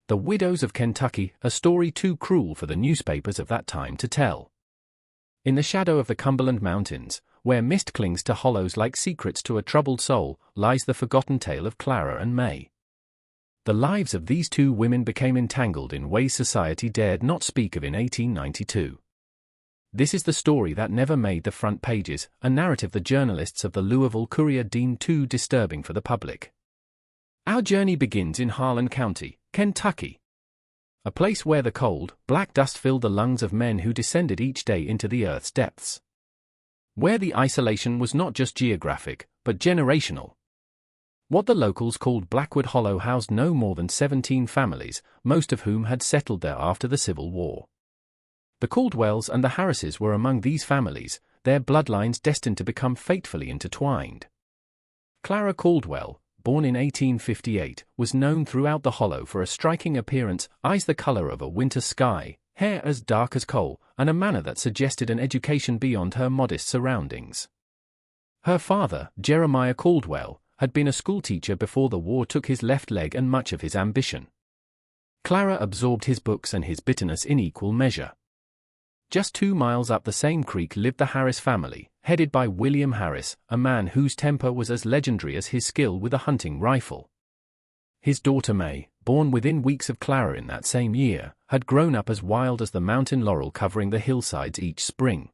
The Widows of Kentucky, a story too cruel for the newspapers of that time to tell. In the shadow of the Cumberland Mountains, where mist clings to hollows like secrets to a troubled soul, lies the forgotten tale of Clara and May. The lives of these two women became entangled in ways society dared not speak of in 1892. This is the story that never made the front pages, a narrative the journalists of the Louisville Courier deemed too disturbing for the public. Our journey begins in Harlan County, Kentucky. A place where the cold, black dust filled the lungs of men who descended each day into the earth's depths. Where the isolation was not just geographic, but generational. What the locals called Blackwood Hollow housed no more than 17 families, most of whom had settled there after the Civil War. The Caldwells and the Harrises were among these families, their bloodlines destined to become fatefully intertwined. Clara Caldwell, born in 1858, was known throughout the Hollow for a striking appearance, eyes the color of a winter sky, hair as dark as coal, and a manner that suggested an education beyond her modest surroundings. Her father, Jeremiah Caldwell, had been a schoolteacher before the war took his left leg and much of his ambition. Clara absorbed his books and his bitterness in equal measure. Just 2 miles up the same creek lived the Harris family, headed by William Harris, a man whose temper was as legendary as his skill with a hunting rifle. His daughter May, born within weeks of Clara in that same year, had grown up as wild as the mountain laurel covering the hillsides each spring.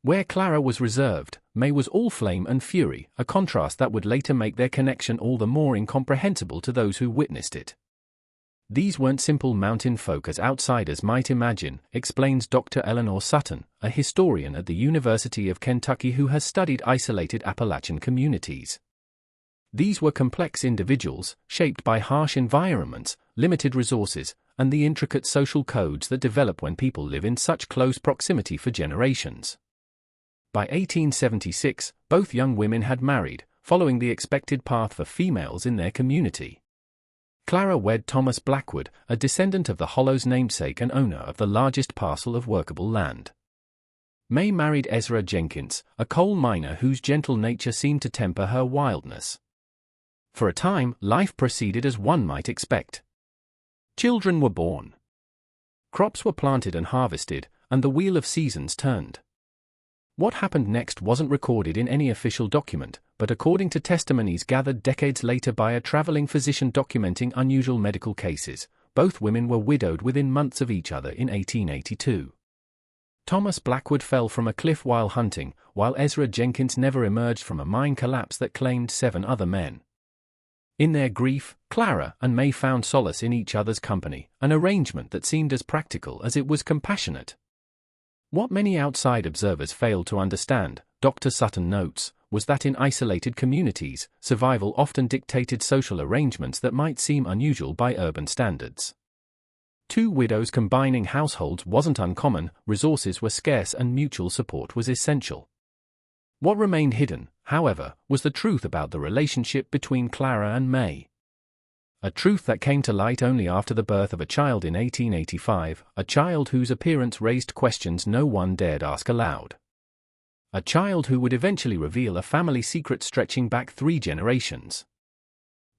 Where Clara was reserved, May was all flame and fury, a contrast that would later make their connection all the more incomprehensible to those who witnessed it. These weren't simple mountain folk as outsiders might imagine, explains Dr. Eleanor Sutton, a historian at the University of Kentucky who has studied isolated Appalachian communities. These were complex individuals, shaped by harsh environments, limited resources, and the intricate social codes that develop when people live in such close proximity for generations. By 1876, both young women had married, following the expected path for females in their community. Clara wed Thomas Blackwood, a descendant of the Hollow's namesake and owner of the largest parcel of workable land. May married Ezra Jenkins, a coal miner whose gentle nature seemed to temper her wildness. For a time, life proceeded as one might expect. Children were born. Crops were planted and harvested, and the wheel of seasons turned. What happened next wasn't recorded in any official document, but according to testimonies gathered decades later by a traveling physician documenting unusual medical cases, both women were widowed within months of each other in 1882. Thomas Blackwood fell from a cliff while hunting, while Ezra Jenkins never emerged from a mine collapse that claimed 7 other men. In their grief, Clara and May found solace in each other's company, an arrangement that seemed as practical as it was compassionate. What many outside observers failed to understand, Dr. Sutton notes, was that in isolated communities, survival often dictated social arrangements that might seem unusual by urban standards. 2 widows combining households wasn't uncommon, resources were scarce and mutual support was essential. What remained hidden, however, was the truth about the relationship between Clara and May. A truth that came to light only after the birth of a child in 1885, a child whose appearance raised questions no one dared ask aloud. A child who would eventually reveal a family secret stretching back 3 generations.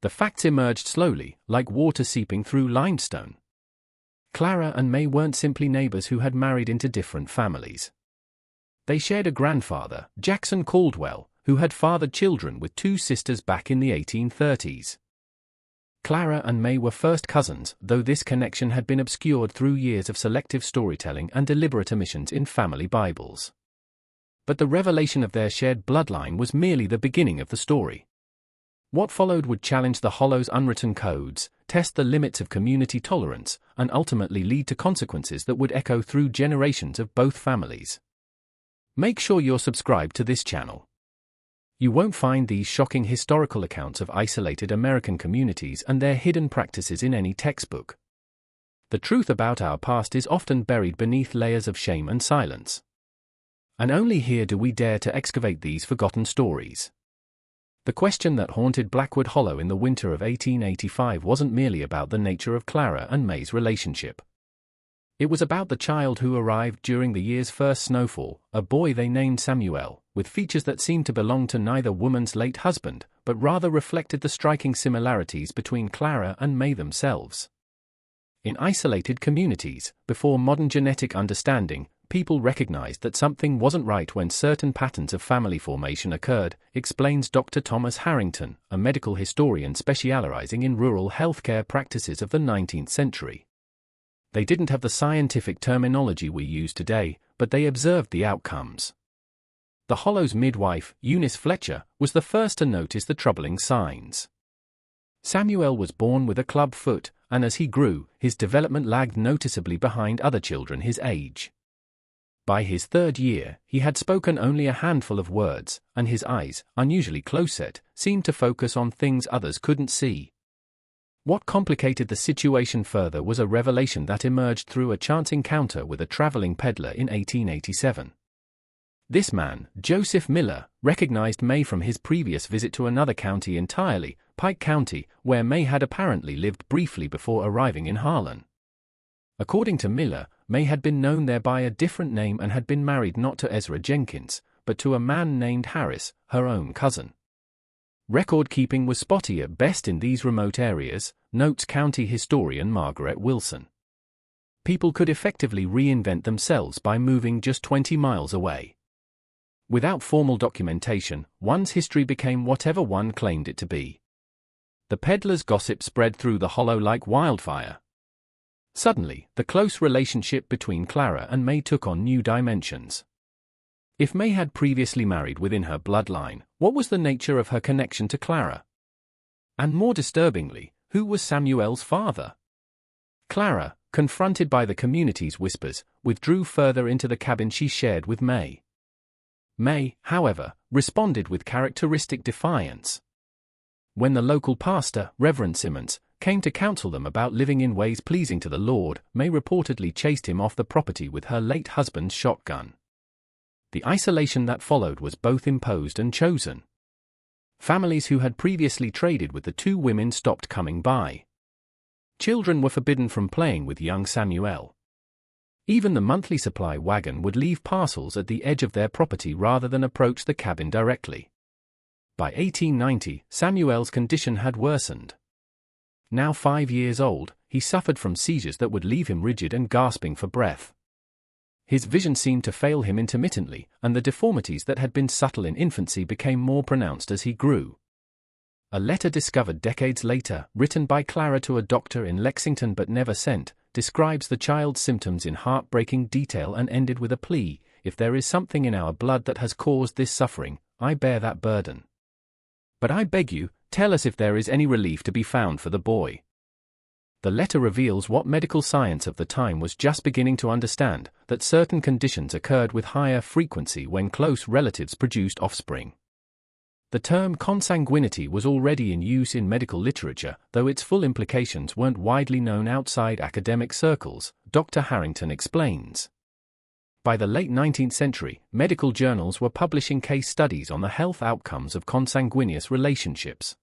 The facts emerged slowly, like water seeping through limestone. Clara and May weren't simply neighbors who had married into different families. They shared a grandfather, Jackson Caldwell, who had fathered children with 2 sisters back in the 1830s. Clara and May were first cousins, though this connection had been obscured through years of selective storytelling and deliberate omissions in family Bibles. But the revelation of their shared bloodline was merely the beginning of the story. What followed would challenge the Hollow's unwritten codes, test the limits of community tolerance, and ultimately lead to consequences that would echo through generations of both families. Make sure you're subscribed to this channel. You won't find these shocking historical accounts of isolated American communities and their hidden practices in any textbook. The truth about our past is often buried beneath layers of shame and silence. And only here do we dare to excavate these forgotten stories. The question that haunted Blackwood Hollow in the winter of 1885 wasn't merely about the nature of Clara and May's relationship. It was about the child who arrived during the year's first snowfall, a boy they named Samuel, with features that seemed to belong to neither woman's late husband, but rather reflected the striking similarities between Clara and May themselves. In isolated communities, before modern genetic understanding, people recognized that something wasn't right when certain patterns of family formation occurred, explains Dr. Thomas Harrington, a medical historian specializing in rural healthcare practices of the 19th century. They didn't have the scientific terminology we use today, but they observed the outcomes. The Hollow's midwife, Eunice Fletcher, was the first to notice the troubling signs. Samuel was born with a club foot, and as he grew, his development lagged noticeably behind other children his age. By his 3rd year, he had spoken only a handful of words, and his eyes, unusually close-set, seemed to focus on things others couldn't see. What complicated the situation further was a revelation that emerged through a chance encounter with a traveling peddler in 1887. This man, Joseph Miller, recognized May from his previous visit to another county entirely, Pike County, where May had apparently lived briefly before arriving in Harlan. According to Miller, May had been known there by a different name and had been married not to Ezra Jenkins, but to a man named Harris, her own cousin. Record-keeping was spotty at best in these remote areas, notes county historian Margaret Wilson. People could effectively reinvent themselves by moving just 20 miles away. Without formal documentation, one's history became whatever one claimed it to be. The peddler's gossip spread through the Hollow like wildfire. Suddenly, the close relationship between Clara and May took on new dimensions. If May had previously married within her bloodline, what was the nature of her connection to Clara? And more disturbingly, who was Samuel's father? Clara, confronted by the community's whispers, withdrew further into the cabin she shared with May. May, however, responded with characteristic defiance. When the local pastor, Reverend Simmons, came to counsel them about living in ways pleasing to the Lord, May reportedly chased him off the property with her late husband's shotgun. The isolation that followed was both imposed and chosen. Families who had previously traded with the two women stopped coming by. Children were forbidden from playing with young Samuel. Even the monthly supply wagon would leave parcels at the edge of their property rather than approach the cabin directly. By 1890, Samuel's condition had worsened. Now 5 years old, he suffered from seizures that would leave him rigid and gasping for breath. His vision seemed to fail him intermittently, and the deformities that had been subtle in infancy became more pronounced as he grew. A letter discovered decades later, written by Clara to a doctor in Lexington but never sent, describes the child's symptoms in heartbreaking detail and ended with a plea: "If there is something in our blood that has caused this suffering, I bear that burden. But I beg you, tell us if there is any relief to be found for the boy." The letter reveals what medical science of the time was just beginning to understand, that certain conditions occurred with higher frequency when close relatives produced offspring. The term consanguinity was already in use in medical literature, though its full implications weren't widely known outside academic circles, Dr. Harrington explains. By the late 19th century, medical journals were publishing case studies on the health outcomes of consanguineous relationships.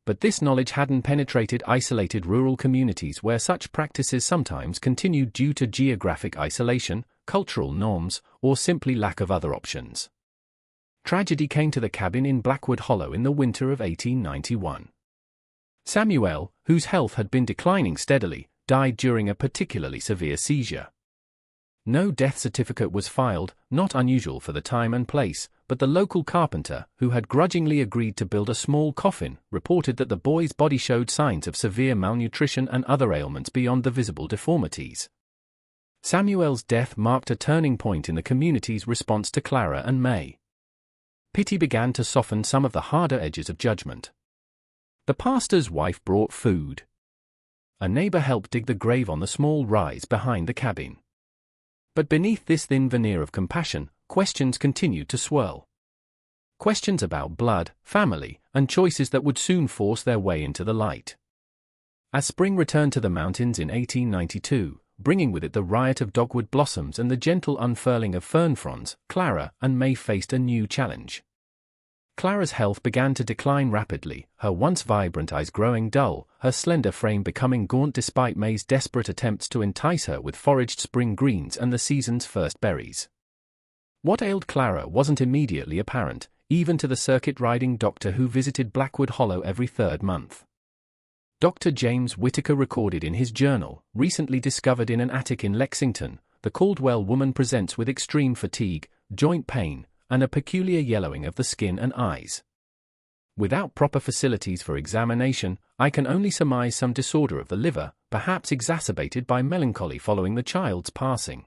But this knowledge hadn't penetrated isolated rural communities where such practices sometimes continued due to geographic isolation, cultural norms, or simply lack of other options. Tragedy came to the cabin in Blackwood Hollow in the winter of 1891. Samuel, whose health had been declining steadily, died during a particularly severe seizure. No death certificate was filed, not unusual for the time and place, but the local carpenter, who had grudgingly agreed to build a small coffin, reported that the boy's body showed signs of severe malnutrition and other ailments beyond the visible deformities. Samuel's death marked a turning point in the community's response to Clara and May. Pity began to soften some of the harder edges of judgment. The pastor's wife brought food. A neighbor helped dig the grave on the small rise behind the cabin. But beneath this thin veneer of compassion, questions continued to swirl. Questions about blood, family, and choices that would soon force their way into the light. As spring returned to the mountains in 1892, bringing with it the riot of dogwood blossoms and the gentle unfurling of fern fronds, Clara and May faced a new challenge. Clara's health began to decline rapidly, her once vibrant eyes growing dull, her slender frame becoming gaunt despite May's desperate attempts to entice her with foraged spring greens and the season's first berries. What ailed Clara wasn't immediately apparent, even to the circuit-riding doctor who visited Blackwood Hollow every 3rd month. Dr. James Whitaker recorded in his journal, recently discovered in an attic in Lexington, the Caldwell woman presents with extreme fatigue, joint pain, and a peculiar yellowing of the skin and eyes. Without proper facilities for examination, I can only surmise some disorder of the liver, perhaps exacerbated by melancholy following the child's passing.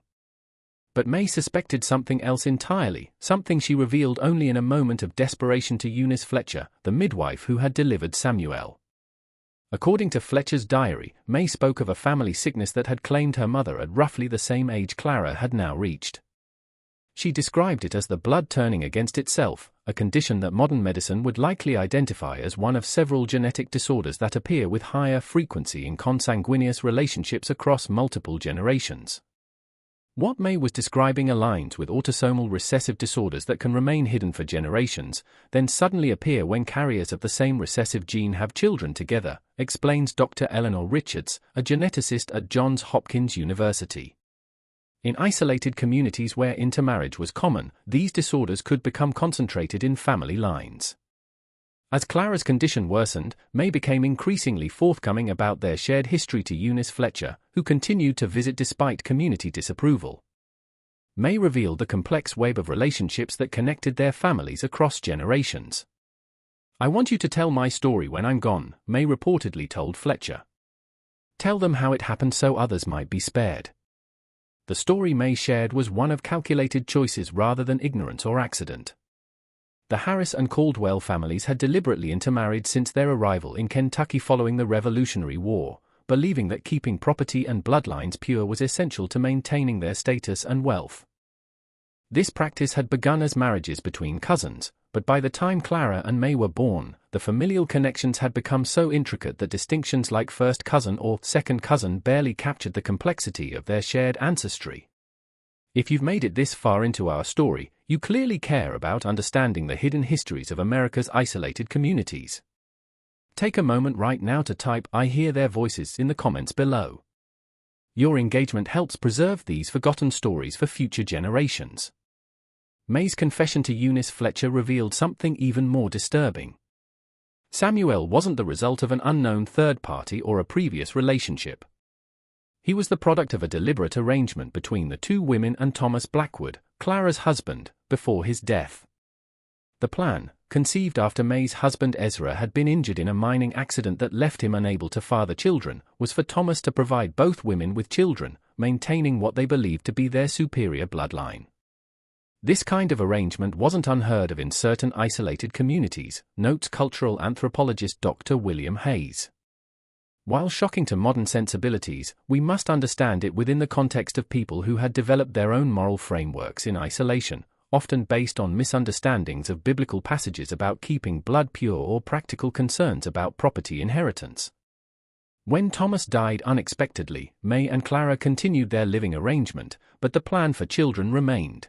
But May suspected something else entirely, something she revealed only in a moment of desperation to Eunice Fletcher, the midwife who had delivered Samuel. According to Fletcher's diary, May spoke of a family sickness that had claimed her mother at roughly the same age Clara had now reached. She described it as the blood turning against itself, a condition that modern medicine would likely identify as one of several genetic disorders that appear with higher frequency in consanguineous relationships across multiple generations. What May was describing aligns with autosomal recessive disorders that can remain hidden for generations, then suddenly appear when carriers of the same recessive gene have children together, explains Dr. Eleanor Richards, a geneticist at Johns Hopkins University. In isolated communities where intermarriage was common, these disorders could become concentrated in family lines. As Clara's condition worsened, May became increasingly forthcoming about their shared history to Eunice Fletcher, who continued to visit despite community disapproval. May revealed the complex web of relationships that connected their families across generations. "I want you to tell my story when I'm gone," May reportedly told Fletcher. "Tell them how it happened so others might be spared." The story May shared was one of calculated choices rather than ignorance or accident. The Harris and Caldwell families had deliberately intermarried since their arrival in Kentucky following the Revolutionary War, believing that keeping property and bloodlines pure was essential to maintaining their status and wealth. This practice had begun as marriages between cousins, but by the time Clara and May were born, the familial connections had become so intricate that distinctions like first cousin or second cousin barely captured the complexity of their shared ancestry. If you've made it this far into our story, you clearly care about understanding the hidden histories of America's isolated communities. Take a moment right now to type "I hear their voices" in the comments below. Your engagement helps preserve these forgotten stories for future generations. May's confession to Eunice Fletcher revealed something even more disturbing. Samuel wasn't the result of an unknown third party or a previous relationship. He was the product of a deliberate arrangement between the two women and Thomas Blackwood, Clara's husband, before his death. The plan, conceived after May's husband Ezra had been injured in a mining accident that left him unable to father children, was for Thomas to provide both women with children, maintaining what they believed to be their superior bloodline. This kind of arrangement wasn't unheard of in certain isolated communities, notes cultural anthropologist Dr. William Hayes. While shocking to modern sensibilities, we must understand it within the context of people who had developed their own moral frameworks in isolation, often based on misunderstandings of biblical passages about keeping blood pure or practical concerns about property inheritance. When Thomas died unexpectedly, May and Clara continued their living arrangement, but the plan for children remained.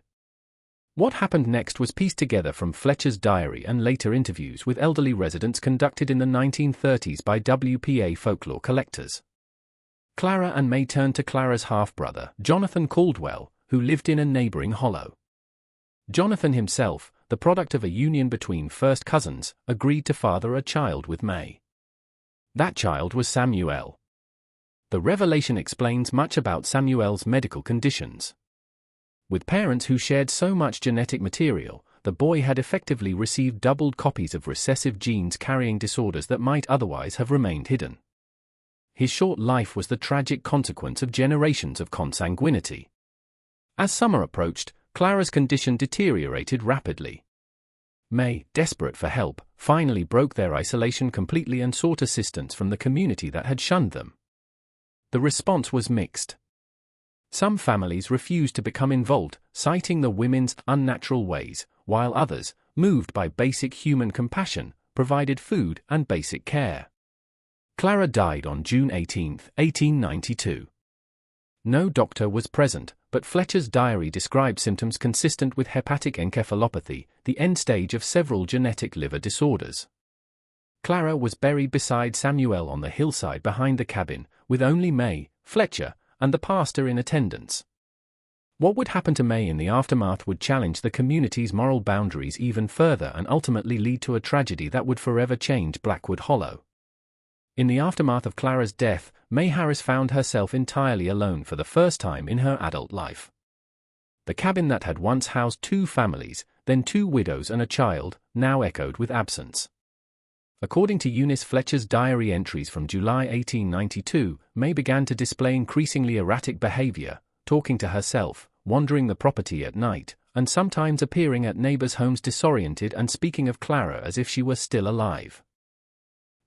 What happened next was pieced together from Fletcher's diary and later interviews with elderly residents conducted in the 1930s by WPA folklore collectors. Clara and May turned to Clara's half-brother, Jonathan Caldwell, who lived in a neighboring hollow. Jonathan himself, the product of a union between first cousins, agreed to father a child with May. That child was Samuel. The revelation explains much about Samuel's medical conditions. With parents who shared so much genetic material, the boy had effectively received doubled copies of recessive genes carrying disorders that might otherwise have remained hidden. His short life was the tragic consequence of generations of consanguinity. As summer approached, Clara's condition deteriorated rapidly. May, desperate for help, finally broke their isolation completely and sought assistance from the community that had shunned them. The response was mixed. Some families refused to become involved, citing the women's unnatural ways, while others, moved by basic human compassion, provided food and basic care. Clara died on June 18, 1892. No doctor was present, but Fletcher's diary described symptoms consistent with hepatic encephalopathy, the end stage of several genetic liver disorders. Clara was buried beside Samuel on the hillside behind the cabin, with only May, Fletcher, and the pastor in attendance. What would happen to May in the aftermath would challenge the community's moral boundaries even further and ultimately lead to a tragedy that would forever change Blackwood Hollow. In the aftermath of Clara's death, May Harris found herself entirely alone for the first time in her adult life. The cabin that had once housed 2 families, then 2 widows and a child, now echoed with absence. According to Eunice Fletcher's diary entries from July 1892, May began to display increasingly erratic behavior, talking to herself, wandering the property at night, and sometimes appearing at neighbors' homes disoriented and speaking of Clara as if she were still alive.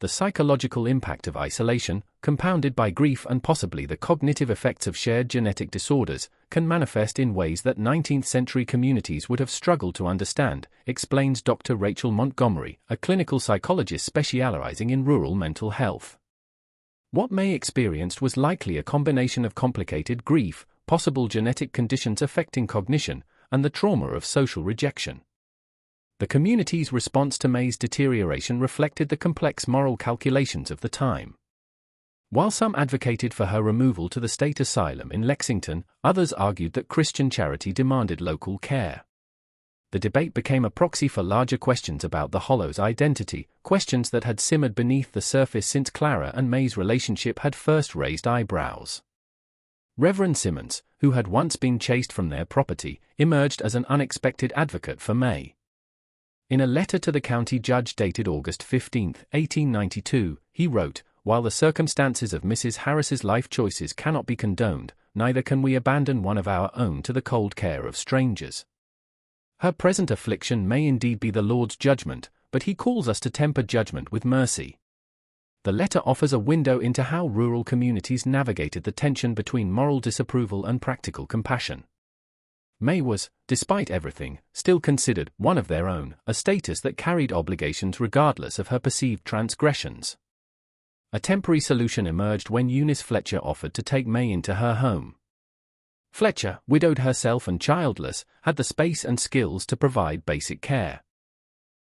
The psychological impact of isolation, compounded by grief and possibly the cognitive effects of shared genetic disorders, can manifest in ways that 19th-century communities would have struggled to understand, explains Dr. Rachel Montgomery, a clinical psychologist specializing in rural mental health. What May experienced was likely a combination of complicated grief, possible genetic conditions affecting cognition, and the trauma of social rejection. The community's response to May's deterioration reflected the complex moral calculations of the time. While some advocated for her removal to the state asylum in Lexington, others argued that Christian charity demanded local care. The debate became a proxy for larger questions about the Hollow's identity, questions that had simmered beneath the surface since Clara and May's relationship had first raised eyebrows. Reverend Simmons, who had once been chased from their property, emerged as an unexpected advocate for May. In a letter to the county judge dated August 15, 1892, he wrote, "While the circumstances of Mrs. Harris's life choices cannot be condoned, neither can we abandon one of our own to the cold care of strangers. Her present affliction may indeed be the Lord's judgment, but he calls us to temper judgment with mercy." The letter offers a window into how rural communities navigated the tension between moral disapproval and practical compassion. May was, despite everything, still considered one of their own, a status that carried obligations regardless of her perceived transgressions. A temporary solution emerged when Eunice Fletcher offered to take May into her home. Fletcher, widowed herself and childless, had the space and skills to provide basic care.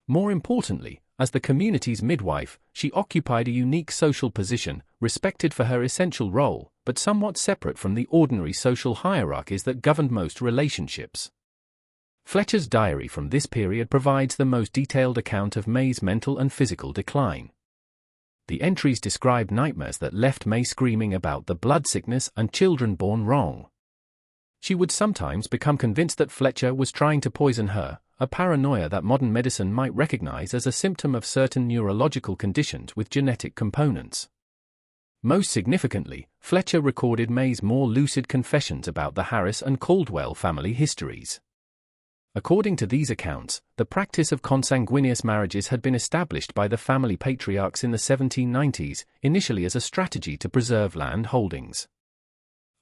More importantly, as the community's midwife, she occupied a unique social position, respected for her essential role, but somewhat separate from the ordinary social hierarchies that governed most relationships. Fletcher's diary from this period provides the most detailed account of May's mental and physical decline. The entries describe nightmares that left May screaming about the blood sickness and children born wrong. She would sometimes become convinced that Fletcher was trying to poison her, a paranoia that modern medicine might recognize as a symptom of certain neurological conditions with genetic components. Most significantly, Fletcher recorded May's more lucid confessions about the Harris and Caldwell family histories. According to these accounts, the practice of consanguineous marriages had been established by the family patriarchs in the 1790s, initially as a strategy to preserve land holdings.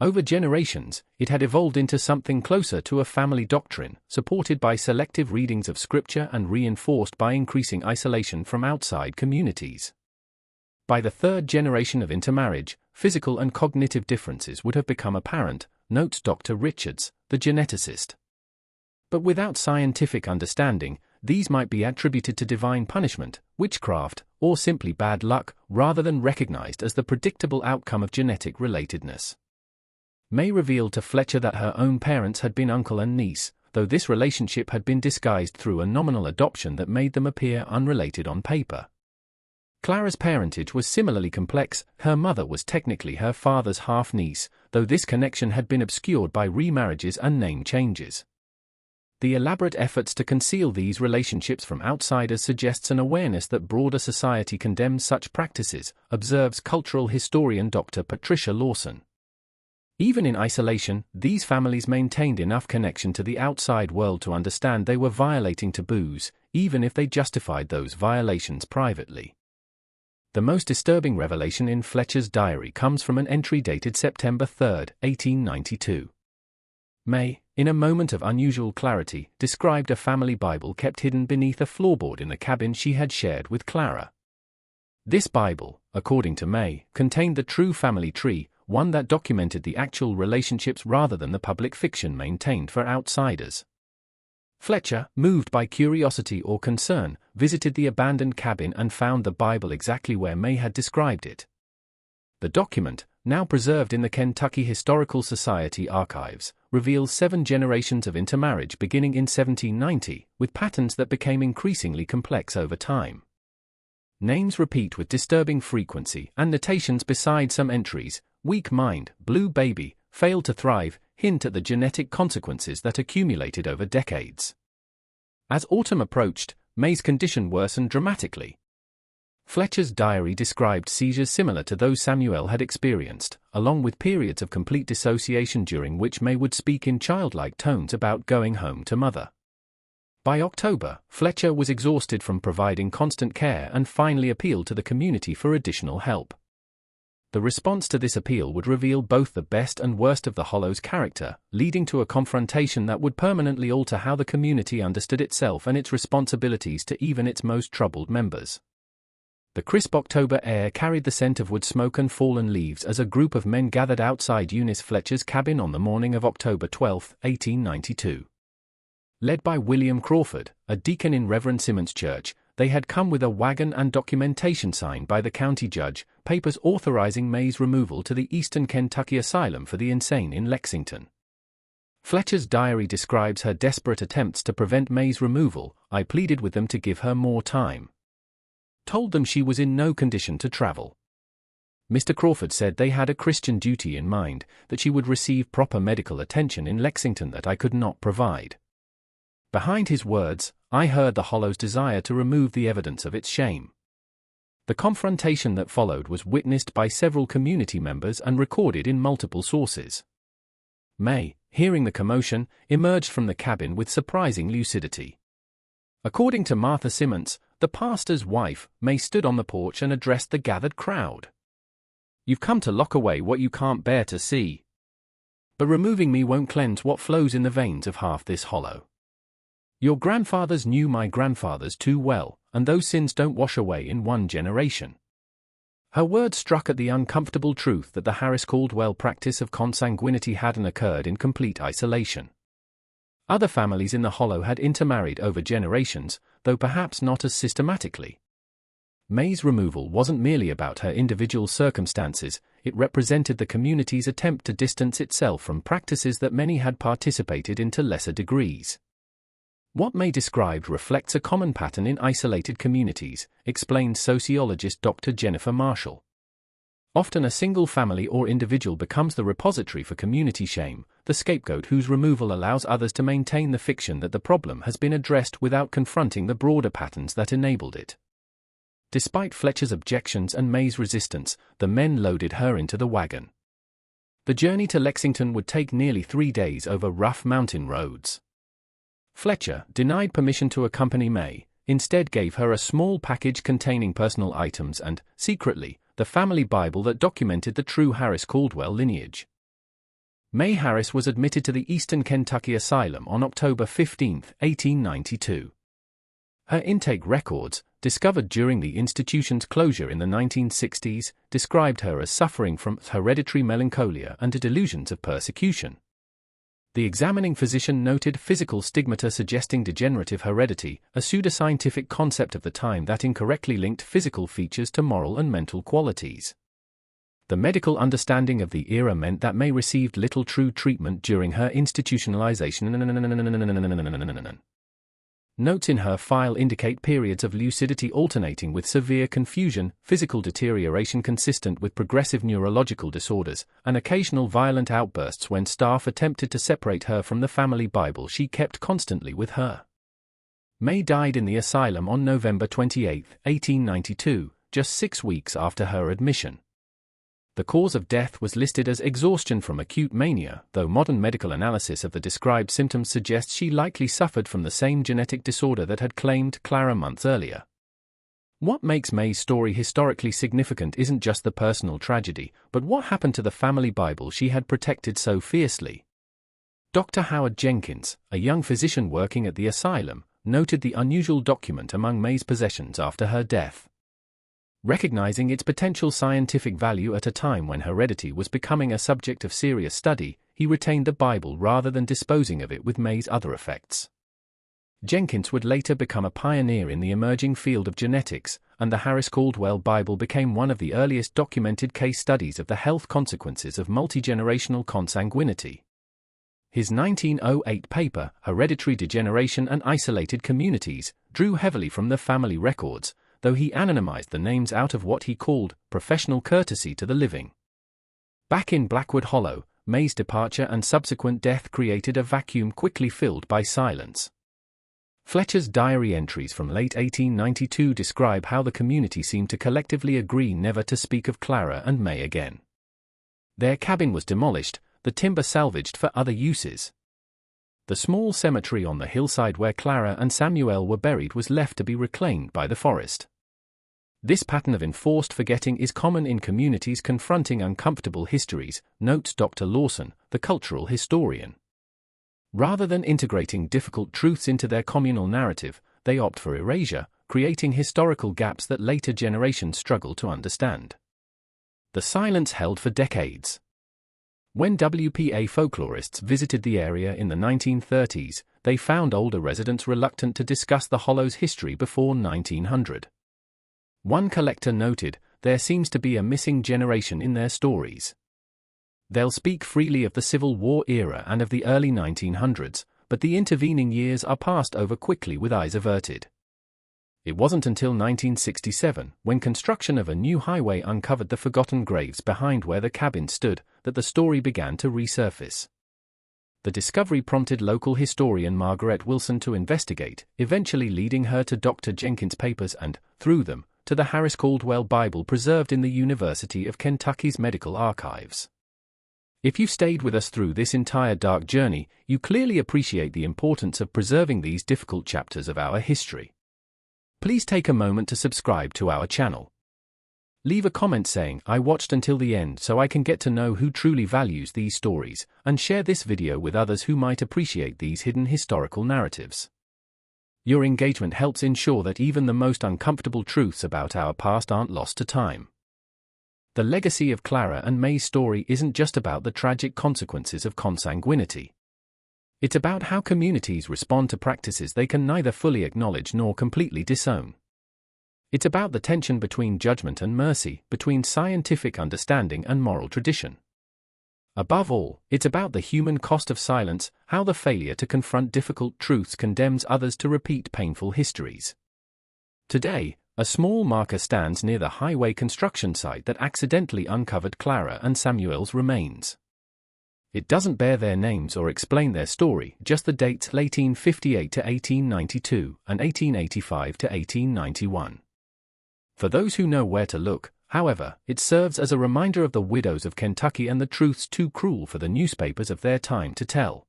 Over generations, it had evolved into something closer to a family doctrine, supported by selective readings of scripture and reinforced by increasing isolation from outside communities. By the 3rd generation of intermarriage, physical and cognitive differences would have become apparent, notes Dr. Richards, the geneticist. But without scientific understanding, these might be attributed to divine punishment, witchcraft, or simply bad luck, rather than recognized as the predictable outcome of genetic relatedness. May revealed to Fletcher that her own parents had been uncle and niece, though this relationship had been disguised through a nominal adoption that made them appear unrelated on paper. Clara's parentage was similarly complex. Her mother was technically her father's half-niece, though this connection had been obscured by remarriages and name changes. The elaborate efforts to conceal these relationships from outsiders suggests an awareness that broader society condemns such practices, observes cultural historian Dr. Patricia Lawson. Even in isolation, these families maintained enough connection to the outside world to understand they were violating taboos, even if they justified those violations privately. The most disturbing revelation in Fletcher's diary comes from an entry dated September 3, 1892. May, in a moment of unusual clarity, described a family Bible kept hidden beneath a floorboard in the cabin she had shared with Clara. This Bible, according to May, contained the true family tree, one that documented the actual relationships rather than the public fiction maintained for outsiders. Fletcher, moved by curiosity or concern, visited the abandoned cabin and found the Bible exactly where May had described it. The document, now preserved in the Kentucky Historical Society archives, reveals 7 generations of intermarriage beginning in 1790, with patterns that became increasingly complex over time. Names repeat with disturbing frequency, and notations beside some entries: weak mind, blue baby, failed to thrive, hint at the genetic consequences that accumulated over decades. As autumn approached, May's condition worsened dramatically. Fletcher's diary described seizures similar to those Samuel had experienced, along with periods of complete dissociation during which May would speak in childlike tones about going home to mother. By October, Fletcher was exhausted from providing constant care and finally appealed to the community for additional help. The response to this appeal would reveal both the best and worst of the Hollow's character, leading to a confrontation that would permanently alter how the community understood itself and its responsibilities to even its most troubled members. The crisp October air carried the scent of wood smoke and fallen leaves as a group of men gathered outside Eunice Fletcher's cabin on the morning of October 12, 1892. Led by William Crawford, a deacon in Reverend Simmons' church, they had come with a wagon and documentation signed by the county judge, papers authorizing May's removal to the Eastern Kentucky Asylum for the Insane in Lexington. Fletcher's diary describes her desperate attempts to prevent May's removal. "I pleaded with them to give her more time. Told them she was in no condition to travel. Mr. Crawford said they had a Christian duty in mind, that she would receive proper medical attention in Lexington that I could not provide." Behind his words, I heard the Hollow's desire to remove the evidence of its shame. The confrontation that followed was witnessed by several community members and recorded in multiple sources. May, hearing the commotion, emerged from the cabin with surprising lucidity. According to Martha Simmons, the pastor's wife, May stood on the porch and addressed the gathered crowd. "You've come to lock away what you can't bear to see. But removing me won't cleanse what flows in the veins of half this Hollow. Your grandfathers knew my grandfathers too well, and those sins don't wash away in one generation." Her words struck at the uncomfortable truth that the Harris Caldwell practice of consanguinity hadn't occurred in complete isolation. Other families in the Hollow had intermarried over generations, though perhaps not as systematically. May's removal wasn't merely about her individual circumstances, it represented the community's attempt to distance itself from practices that many had participated in to lesser degrees. What May described reflects a common pattern in isolated communities, explains sociologist Dr. Jennifer Marshall. Often a single family or individual becomes the repository for community shame, the scapegoat whose removal allows others to maintain the fiction that the problem has been addressed without confronting the broader patterns that enabled it. Despite Fletcher's objections and May's resistance, the men loaded her into the wagon. The journey to Lexington would take nearly 3 days over rough mountain roads. Fletcher, denied permission to accompany May, instead gave her a small package containing personal items and, secretly, the family Bible that documented the true Harris Caldwell lineage. May Harris was admitted to the Eastern Kentucky Asylum on October 15, 1892. Her intake records, discovered during the institution's closure in the 1960s, described her as suffering from hereditary melancholia and delusions of persecution. The examining physician noted physical stigmata suggesting degenerative heredity, a pseudoscientific concept of the time that incorrectly linked physical features to moral and mental qualities. The medical understanding of the era meant that May received little true treatment during her institutionalization. Notes in her file indicate periods of lucidity alternating with severe confusion, physical deterioration consistent with progressive neurological disorders, and occasional violent outbursts when staff attempted to separate her from the family Bible she kept constantly with her. May died in the asylum on November 28, 1892, just 6 weeks after her admission. The cause of death was listed as exhaustion from acute mania, though modern medical analysis of the described symptoms suggests she likely suffered from the same genetic disorder that had claimed Clara months earlier. What makes May's story historically significant isn't just the personal tragedy, but what happened to the family Bible she had protected so fiercely. Dr. Howard Jenkins, a young physician working at the asylum, noted the unusual document among May's possessions after her death. Recognizing its potential scientific value at a time when heredity was becoming a subject of serious study, he retained the Bible rather than disposing of it with May's other effects. Jenkins would later become a pioneer in the emerging field of genetics, and the Harris Caldwell Bible became one of the earliest documented case studies of the health consequences of multigenerational consanguinity. His 1908 paper, Hereditary Degeneration and Isolated Communities, drew heavily from the family records, though he anonymized the names out of what he called professional courtesy to the living. Back in Blackwood Hollow, May's departure and subsequent death created a vacuum quickly filled by silence. Fletcher's diary entries from late 1892 describe how the community seemed to collectively agree never to speak of Clara and May again. Their cabin was demolished, the timber salvaged for other uses. The small cemetery on the hillside where Clara and Samuel were buried was left to be reclaimed by the forest. This pattern of enforced forgetting is common in communities confronting uncomfortable histories, notes Dr. Lawson, the cultural historian. Rather than integrating difficult truths into their communal narrative, they opt for erasure, creating historical gaps that later generations struggle to understand. The silence held for decades. When WPA folklorists visited the area in the 1930s, they found older residents reluctant to discuss the Hollow's history before 1900. One collector noted, "There seems to be a missing generation in their stories. They'll speak freely of the Civil War era and of the early 1900s, but the intervening years are passed over quickly with eyes averted." It wasn't until 1967, when construction of a new highway uncovered the forgotten graves behind where the cabin stood, that the story began to resurface. The discovery prompted local historian Margaret Wilson to investigate, eventually leading her to Dr. Jenkins' papers and, through them, to the Harris Caldwell Bible preserved in the University of Kentucky's medical archives. If you've stayed with us through this entire dark journey, you clearly appreciate the importance of preserving these difficult chapters of our history. Please take a moment to subscribe to our channel. Leave a comment saying, "I watched until the end so I can get to know who truly values these stories," and share this video with others who might appreciate these hidden historical narratives. Your engagement helps ensure that even the most uncomfortable truths about our past aren't lost to time. The legacy of Clara and May's story isn't just about the tragic consequences of consanguinity. It's about how communities respond to practices they can neither fully acknowledge nor completely disown. It's about the tension between judgment and mercy, between scientific understanding and moral tradition. Above all, it's about the human cost of silence, how the failure to confront difficult truths condemns others to repeat painful histories. Today, a small marker stands near the highway construction site that accidentally uncovered Clara and Samuel's remains. It doesn't bear their names or explain their story, just the dates 1858 to 1892 and 1885 to 1891. For those who know where to look, however, it serves as a reminder of the widows of Kentucky and the truths too cruel for the newspapers of their time to tell.